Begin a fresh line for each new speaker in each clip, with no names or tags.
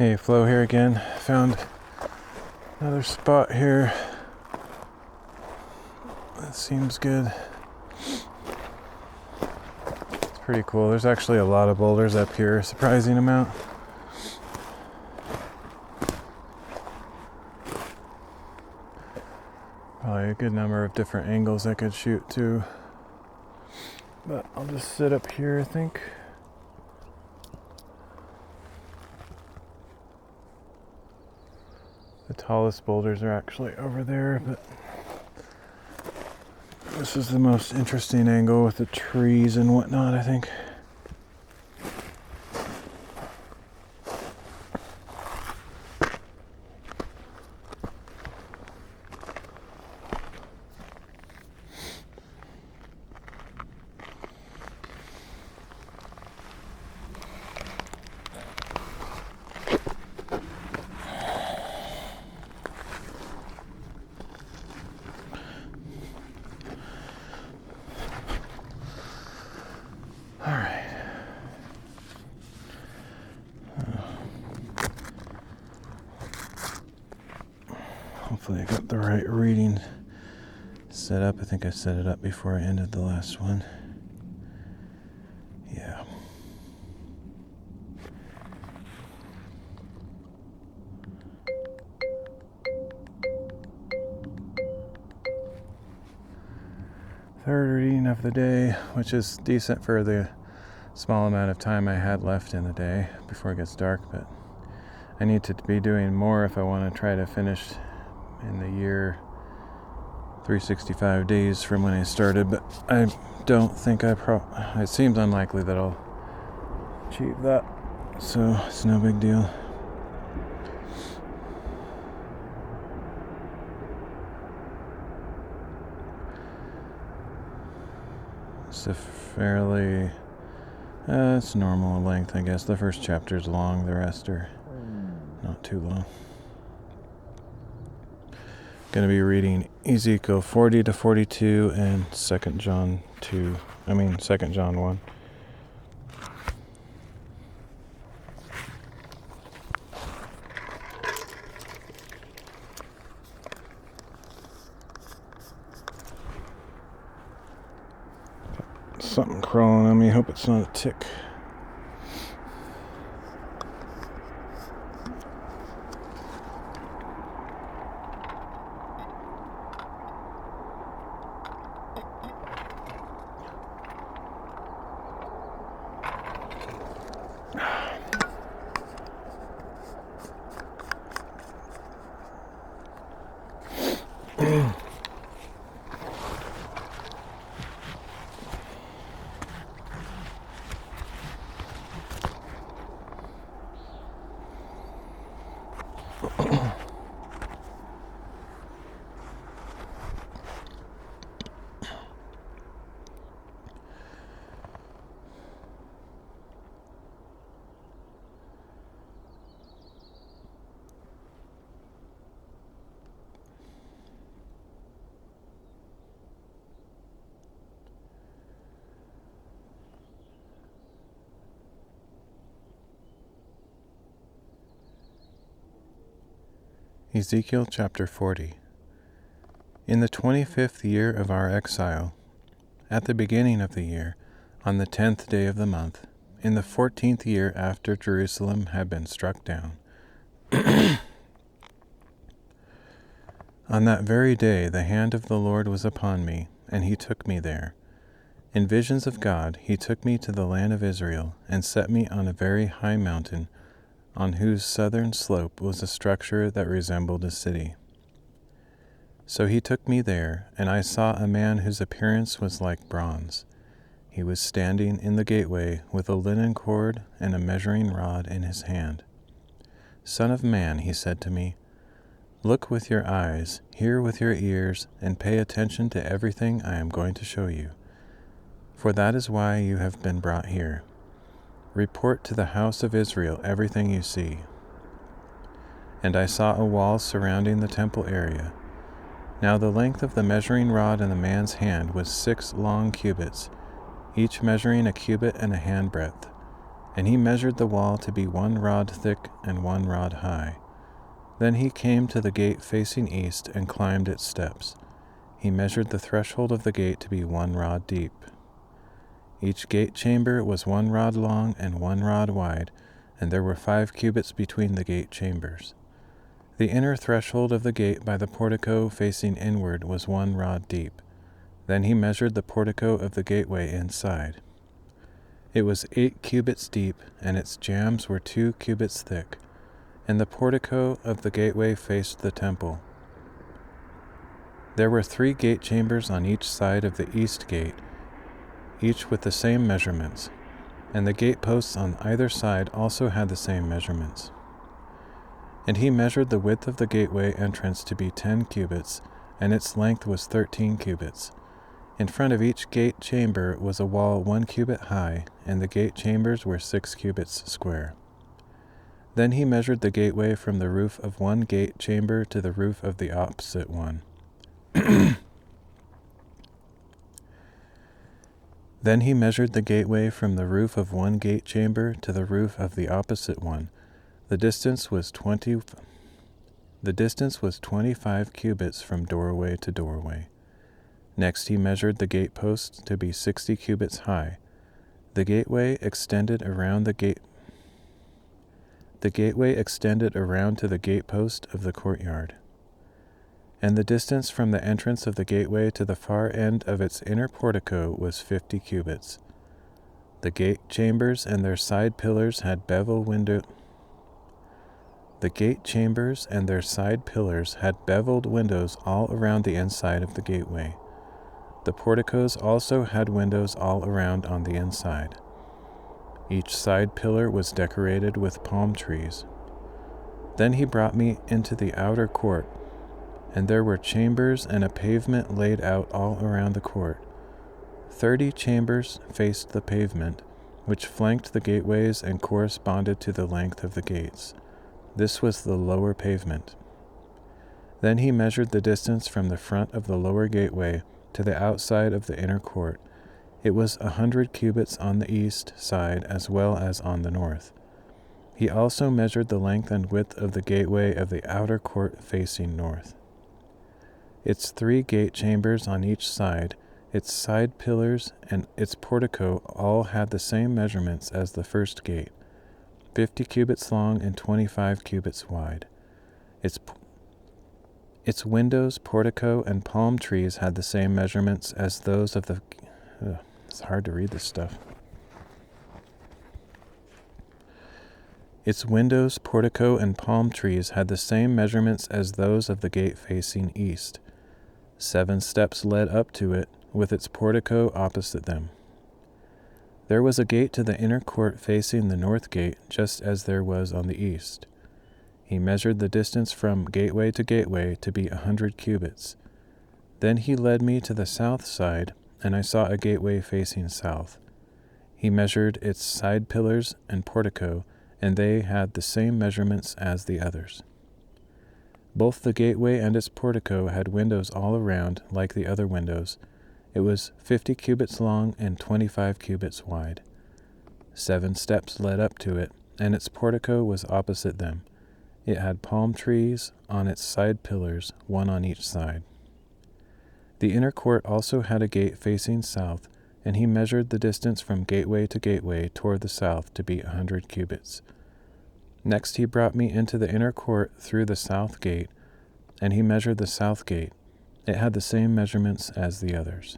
Hey, Flo here again. Found another spot here. That seems good. It's pretty cool. There's actually a lot of boulders up here, a surprising amount. Probably a good number of different angles I could shoot too. But I'll just sit up here, I think. The tallest boulders are actually over there, but this is the most interesting angle with the trees and whatnot, I think. Hopefully I got the right reading set up. I think I set it up before I ended the last one. Yeah. Third reading of the day, which is decent for the small amount of time I had left in the day before it gets dark, but I need to be doing more if I want to try to finish in the year 365 days from when I started, but I don't think it seems unlikely that I'll achieve that, so it's no big deal. It's a fairly it's normal length, I guess. The first chapter's long, the rest are not too long. Going to be reading Ezekiel 40 to 42 and 2 John 1. Something crawling on me. Hope it's not a tick. Ezekiel chapter 40. In the 25th year of our exile, at the beginning of the year, on the 10th day of the month, in the 14th year after Jerusalem had been struck down. On that very day the hand of the Lord was upon me, and he took me there. In visions of God he took me to the land of Israel, and set me on a very high mountain, on whose southern slope was a structure that resembled a city. So he took me there, and I saw a man whose appearance was like bronze. He was standing in the gateway with a linen cord and a measuring rod in his hand. Son of man, he said to me, look with your eyes, hear with your ears, and pay attention to everything I am going to show you. For that is why you have been brought here. Report to the house of Israel everything you see. And I saw a wall surrounding the temple area. Now the length of the measuring rod in the man's hand was 6 long cubits, each measuring a cubit and a handbreadth. And he measured the wall to be 1 rod thick and 1 rod high. Then he came to the gate facing east and climbed its steps. He measured the threshold of the gate to be 1 rod deep. Each gate chamber was 1 rod long and 1 rod wide, and there were 5 cubits between the gate chambers. The inner threshold of the gate by the portico facing inward was 1 rod deep. Then he measured the portico of the gateway inside. It was 8 cubits deep, and its jambs were 2 cubits thick, and the portico of the gateway faced the temple. There were 3 gate chambers on each side of the east gate, each with the same measurements, and the gate posts on either side also had the same measurements. And he measured the width of the gateway entrance to be 10 cubits, and its length was 13 cubits. In front of each gate chamber was a wall 1 cubit high, and the gate chambers were 6 cubits square. Then he measured the gateway from the roof of one gate chamber to the roof of the opposite one. Then he measured the gateway from the roof of one gate chamber to the roof of the opposite one. The distance was 25 cubits from doorway to doorway. Next he measured the gate posts to be 60 cubits high. The gateway extended around to the gate post of the courtyard. And the distance from the entrance of the gateway to the far end of its inner portico was 50 cubits. The gate chambers and their side pillars had beveled windows all around the inside of the gateway. The porticos also had windows all around on the inside. Each side pillar was decorated with palm trees. Then he brought me into the outer court, and there were chambers and a pavement laid out all around the court. 30 chambers faced the pavement, which flanked the gateways and corresponded to the length of the gates. This was the lower pavement. Then he measured the distance from the front of the lower gateway to the outside of the inner court. It was 100 cubits on the east side as well as on the north. He also measured the length and width of the gateway of the outer court facing north. Its 3 gate chambers on each side, its side pillars, and its portico all had the same measurements as the first gate, 50 cubits long and 25 cubits wide. Its windows, portico, and palm trees had the same measurements as those of the... it's hard to read this stuff. Its windows, portico, and palm trees had the same measurements as those of the gate facing east. 7 steps led up to it, with its portico opposite them. There was a gate to the inner court facing the north gate, just as there was on the east. He measured the distance from gateway to gateway to be 100 cubits. Then he led me to the south side, and I saw a gateway facing south. He measured its side pillars and portico, and they had the same measurements as the others. Both the gateway and its portico had windows all around, like the other windows. It was 50 cubits long and 25 cubits wide. 7 steps led up to it, and its portico was opposite them. It had palm trees on its side pillars, 1 on each side. The inner court also had a gate facing south, and he measured the distance from gateway to gateway toward the south to be 100 cubits. Next he brought me into the inner court through the south gate, and he measured the south gate. It had the same measurements as the others.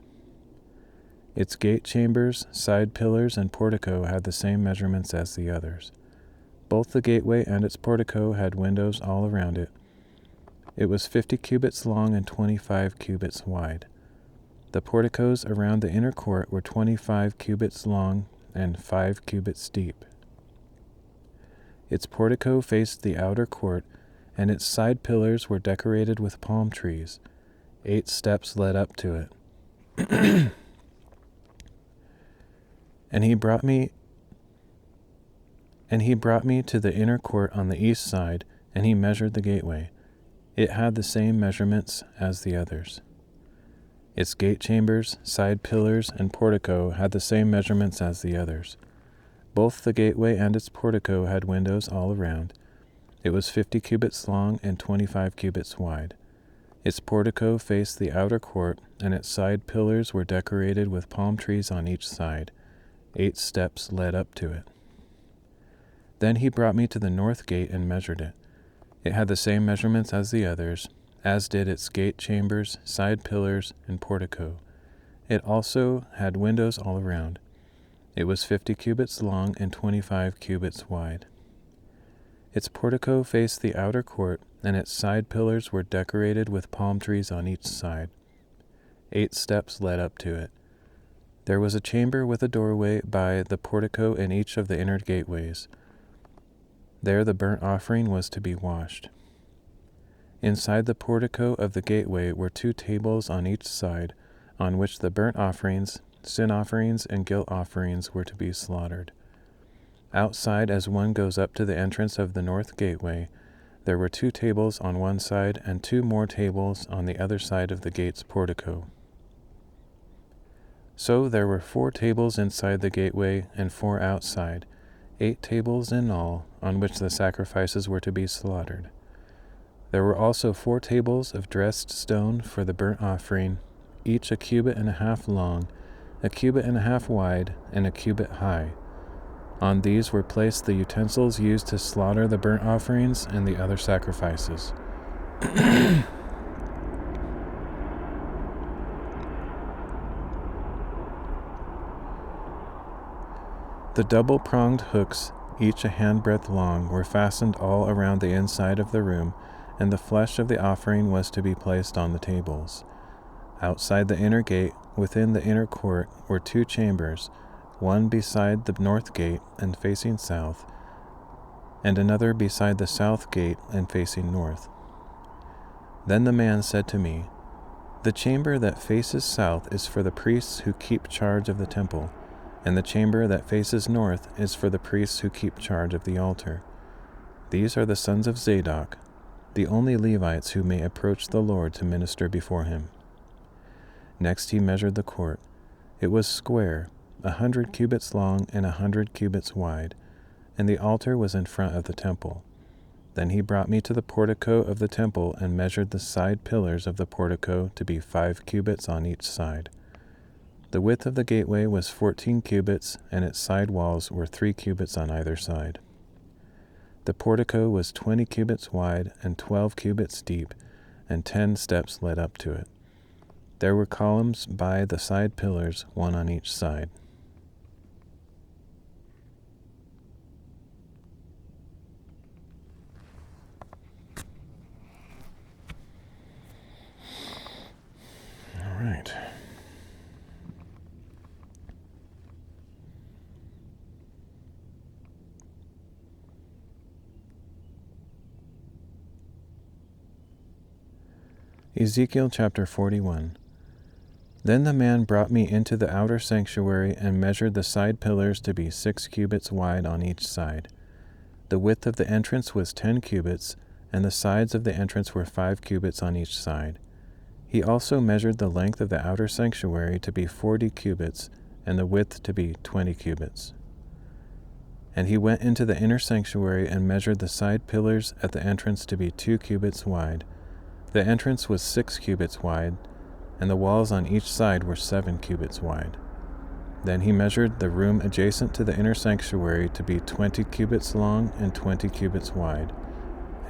Its gate chambers, side pillars, and portico had the same measurements as the others. Both the gateway and its portico had windows all around it. It was 50 cubits long and 25 cubits wide. The porticos around the inner court were 25 cubits long and 5 cubits deep. Its portico faced the outer court, and its side pillars were decorated with palm trees. 8 steps led up to it. And he brought me to the inner court on the east side, and he measured the gateway. It had the same measurements as the others. Its gate chambers, side pillars, and portico had the same measurements as the others. Both the gateway and its portico had windows all around. It was 50 cubits long and 25 cubits wide. Its portico faced the outer court, and its side pillars were decorated with palm trees on each side. 8 steps led up to it. Then he brought me to the north gate and measured it. It had the same measurements as the others, as did its gate chambers, side pillars, and portico. It also had windows all around. It was 50 cubits long and 25 cubits wide. Its portico faced the outer court, and its side pillars were decorated with palm trees on each side. 8 steps led up to it. There was a chamber with a doorway by the portico in each of the inner gateways. There the burnt offering was to be washed. Inside the portico of the gateway were 2 tables on each side, on which the burnt offerings, sin offerings, and guilt offerings were to be slaughtered. Outside, as one goes up to the entrance of the north gateway, there were 2 tables on one side and 2 more tables on the other side of the gate's portico. So there were 4 tables inside the gateway and 4 outside, 8 tables in all, on which the sacrifices were to be slaughtered. There were also 4 tables of dressed stone for the burnt offering, each a cubit and a half long, a cubit and a half wide, and a cubit high. On these were placed the utensils used to slaughter the burnt offerings and the other sacrifices. The double-pronged hooks, each a handbreadth long, were fastened all around the inside of the room, and the flesh of the offering was to be placed on the tables. Outside the inner gate, within the inner court, were 2 chambers, one beside the north gate and facing south, and another beside the south gate and facing north. Then the man said to me, "The chamber that faces south is for the priests who keep charge of the temple, and the chamber that faces north is for the priests who keep charge of the altar. These are the sons of Zadok, the only Levites who may approach the Lord to minister before him." Next he measured the court. It was square, 100 cubits long and 100 cubits wide, and the altar was in front of the temple. Then he brought me to the portico of the temple and measured the side pillars of the portico to be 5 cubits on each side. The width of the gateway was 14 cubits, and its side walls were 3 cubits on either side. The portico was 20 cubits wide and 12 cubits deep, and 10 steps led up to it. There were columns by the side pillars, one on each side. All right. Ezekiel chapter 41. Then the man brought me into the outer sanctuary and measured the side pillars to be 6 cubits wide on each side. The width of the entrance was 10 cubits, and the sides of the entrance were 5 cubits on each side. He also measured the length of the outer sanctuary to be 40 cubits, and the width to be 20 cubits. And he went into the inner sanctuary and measured the side pillars at the entrance to be 2 cubits wide. The entrance was 6 cubits wide, and the walls on each side were 7 cubits wide. Then he measured the room adjacent to the inner sanctuary to be 20 cubits long and 20 cubits wide.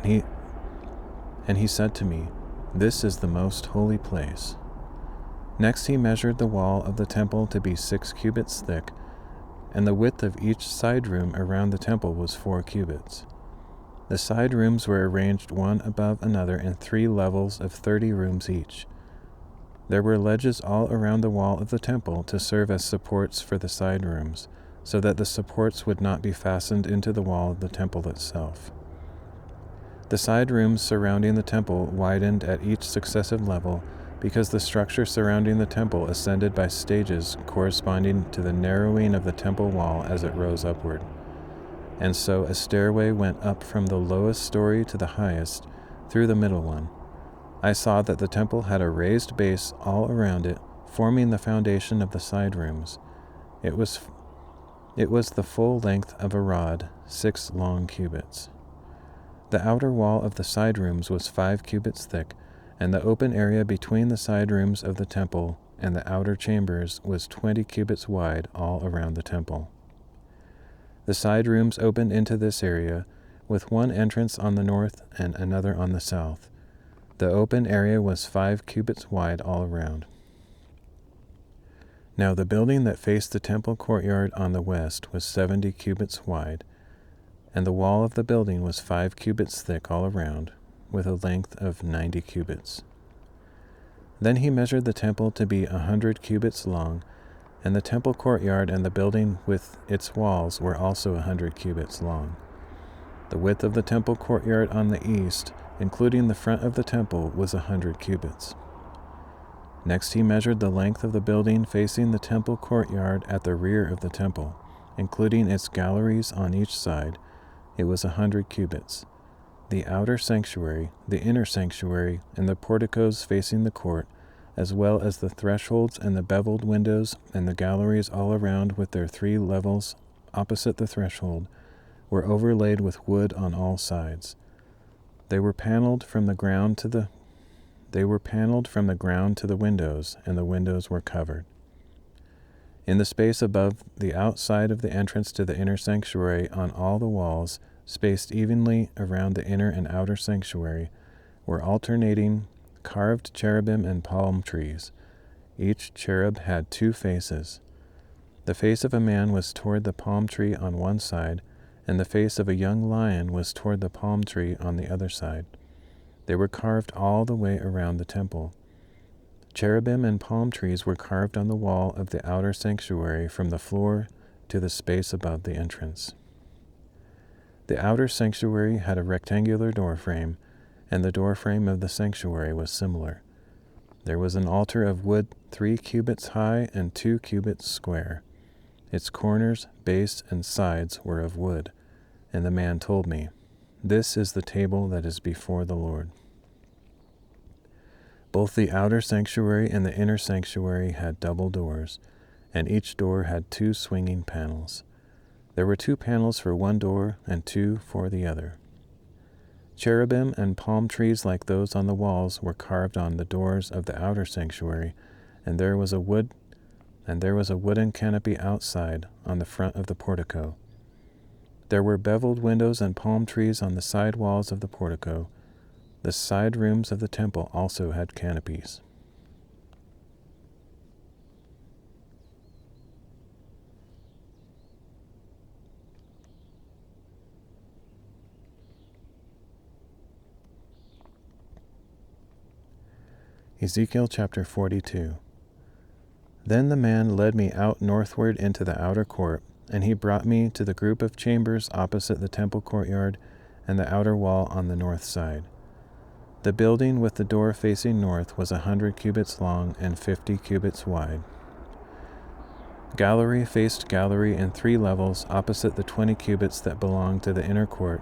And he said to me, "This is the most holy place." Next he measured the wall of the temple to be 6 cubits thick, and the width of each side room around the temple was 4 cubits. The side rooms were arranged one above another in 3 levels of 30 rooms each. There were ledges all around the wall of the temple to serve as supports for the side rooms, so that the supports would not be fastened into the wall of the temple itself. The side rooms surrounding the temple widened at each successive level, because the structure surrounding the temple ascended by stages corresponding to the narrowing of the temple wall as it rose upward. And so a stairway went up from the lowest story to the highest, through the middle one. I saw that the temple had a raised base all around it, forming the foundation of the side rooms. It was It was the full length of a rod, 6 long cubits. The outer wall of the side rooms was 5 cubits thick, and the open area between the side rooms of the temple and the outer chambers was 20 cubits wide all around the temple. The side rooms opened into this area, with one entrance on the north and another on the south. The open area was 5 cubits wide all around. Now the building that faced the temple courtyard on the west was 70 cubits wide, and the wall of the building was 5 cubits thick all around, with a length of 90 cubits. Then he measured the temple to be 100 cubits long, and the temple courtyard and the building with its walls were also 100 cubits long. The width of the temple courtyard on the east, including the front of the temple, was 100 cubits. Next he measured the length of the building facing the temple courtyard at the rear of the temple, including its galleries on each side. It was 100 cubits. The outer sanctuary, the inner sanctuary, and the porticos facing the court, as well as the thresholds and the beveled windows and the galleries all around with their 3 levels opposite the threshold, were overlaid with wood on all sides. They were paneled from the ground to the windows, and the windows were covered. In the space above the outside of the entrance to the inner sanctuary, on all the walls, spaced evenly around the inner and outer sanctuary, were alternating carved cherubim and palm trees. Each cherub had 2 faces. The face of a man was toward the palm tree on one side, and the face of a young lion was toward the palm tree on the other side. They were carved all the way around the temple. Cherubim and palm trees were carved on the wall of the outer sanctuary from the floor to the space above the entrance. The outer sanctuary had a rectangular doorframe, and the doorframe of the sanctuary was similar. There was an altar of wood 3 cubits high and 2 cubits square. Its corners, base, and sides were of wood, and the man told me, "This is the table that is before the Lord." Both the outer sanctuary and the inner sanctuary had double doors, and each door had 2 swinging panels. There were 2 panels for one door and 2 for the other. Cherubim and palm trees like those on the walls were carved on the doors of the outer sanctuary, and there was a wooden canopy outside on the front of the portico. There were beveled windows and palm trees on the side walls of the portico. The side rooms of the temple also had canopies. Ezekiel chapter 42. Then the man led me out northward into the outer court, and he brought me to the group of chambers opposite the temple courtyard and the outer wall on the north side. The building with the door facing north was 100 cubits long and 50 cubits wide. Gallery faced gallery in 3 levels opposite the 20 cubits that belonged to the inner court,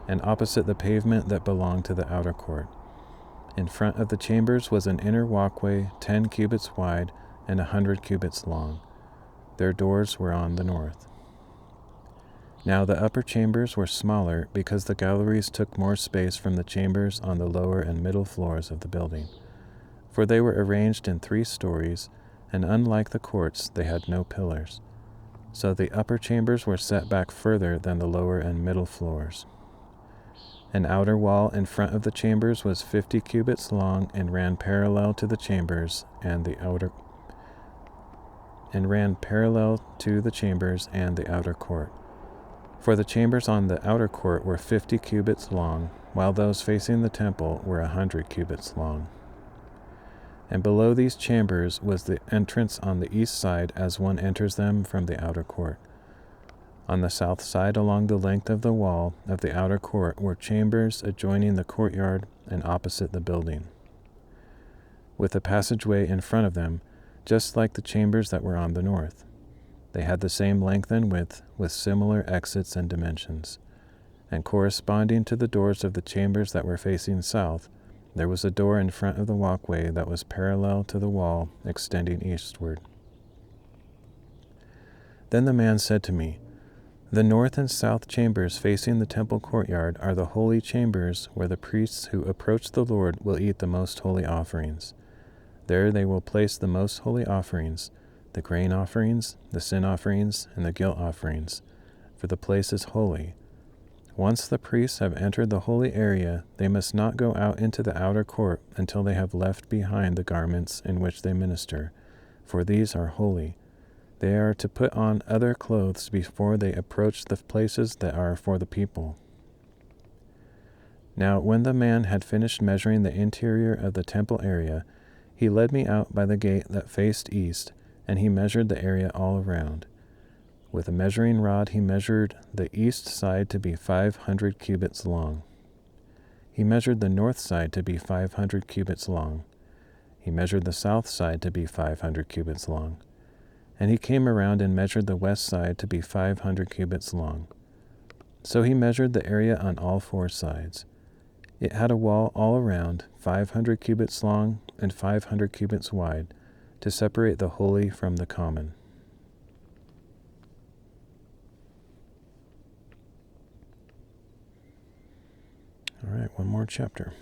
and opposite the pavement that belonged to the outer court. In front of the chambers was an inner walkway 10 cubits wide and 100 cubits long. Their doors were on the north. Now the upper chambers were smaller because the galleries took more space from the chambers on the lower and middle floors of the building, for they were arranged in 3 stories, and unlike the courts, they had no pillars. So the upper chambers were set back further than the lower and middle floors. An outer wall in front of the chambers was 50 cubits long and ran parallel to the chambers and the outer court. For the chambers on the outer court were 50 cubits long, while those facing the temple were 100 cubits long. And below these chambers was the entrance on the east side as one enters them from the outer court. On the south side along the length of the wall of the outer court were chambers adjoining the courtyard and opposite the building, with a passageway in front of them, just like the chambers that were on the north. They had the same length and width, with similar exits and dimensions. And corresponding to the doors of the chambers that were facing south, there was a door in front of the walkway that was parallel to the wall extending eastward. Then the man said to me, "The north and south chambers facing the temple courtyard are the holy chambers where the priests who approach the Lord will eat the most holy offerings. There they will place the most holy offerings, the grain offerings, the sin offerings, and the guilt offerings, for the place is holy. Once the priests have entered the holy area, they must not go out into the outer court until they have left behind the garments in which they minister, for these are holy. They are to put on other clothes before they approach the places that are for the people." Now when the man had finished measuring the interior of the temple area, he led me out by the gate that faced east, and he measured the area all around. With a measuring rod he measured the east side to be 500 cubits long. He measured the north side to be 500 cubits long. He measured the south side to be 500 cubits long. And he came around and measured the west side to be 500 cubits long. So he measured the area on all four sides. It had a wall all around, 500 cubits long and 500 cubits wide, to separate the holy from the common. All right, one more chapter.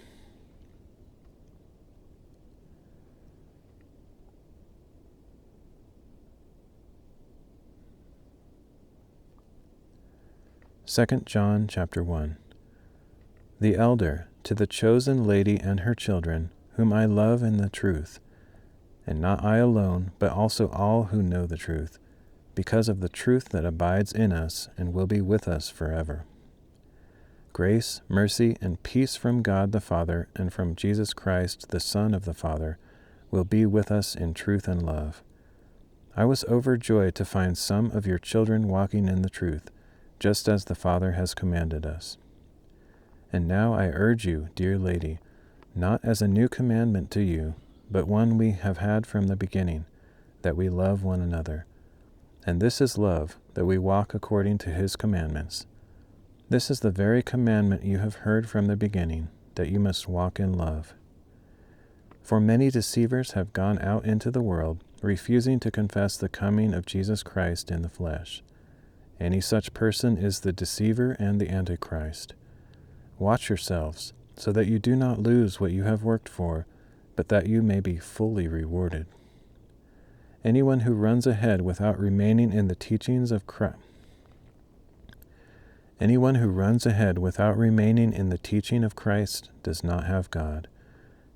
Second John chapter 1. The elder, to the chosen lady and her children, whom I love in the truth, and not I alone, but also all who know the truth, because of the truth that abides in us and will be with us forever. Grace, mercy, and peace from God the Father and from Jesus Christ, the Son of the Father, will be with us in truth and love. I was overjoyed to find some of your children walking in the truth, just as the Father has commanded us. And now I urge you, dear lady, not as a new commandment to you, but one we have had from the beginning, that we love one another. And this is love, that we walk according to his commandments. This is the very commandment you have heard from the beginning, that you must walk in love. For many deceivers have gone out into the world, refusing to confess the coming of Jesus Christ in the flesh. Any such person is the deceiver and the Antichrist. Watch yourselves, so that you do not lose what you have worked for, but that you may be fully rewarded. Anyone who runs ahead without remaining in the teachings of Christ, Anyone who runs ahead without remaining in the teaching of Christ does not have God.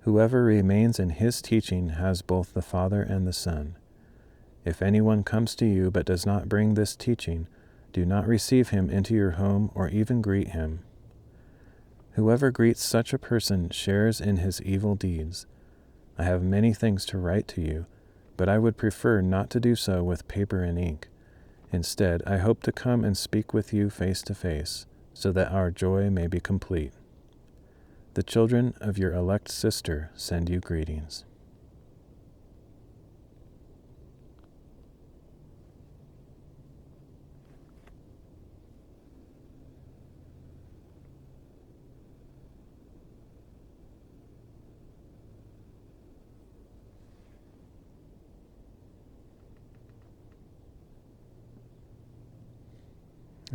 Whoever remains in his teaching has both the Father and the Son. If anyone comes to you but does not bring this teaching, do not receive him into your home or even greet him. Whoever greets such a person shares in his evil deeds. I have many things to write to you, but I would prefer not to do so with paper and ink. Instead, I hope to come and speak with you face to face, so that our joy may be complete. The children of your elect sister send you greetings.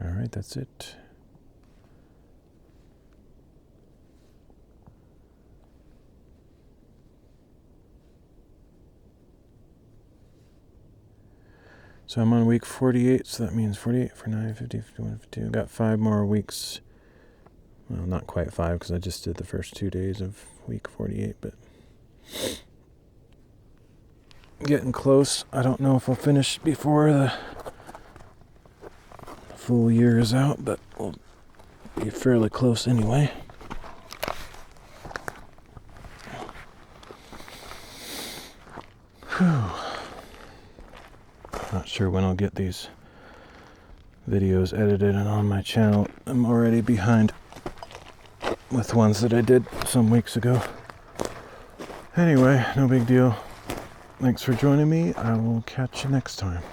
All right, that's it. So I'm on week 48, so that means 48, 49, 50, 51, 52. Got 5 more weeks. Well, not quite 5, because I just did the first 2 days of week 48, but getting close. I don't know if I'll finish before the full year is out, but we'll be fairly close anyway. Whew. Not sure when I'll get these videos edited and on my channel. I'm already behind with ones that I did some weeks ago. Anyway, no big deal. Thanks for joining me. I will catch you next time.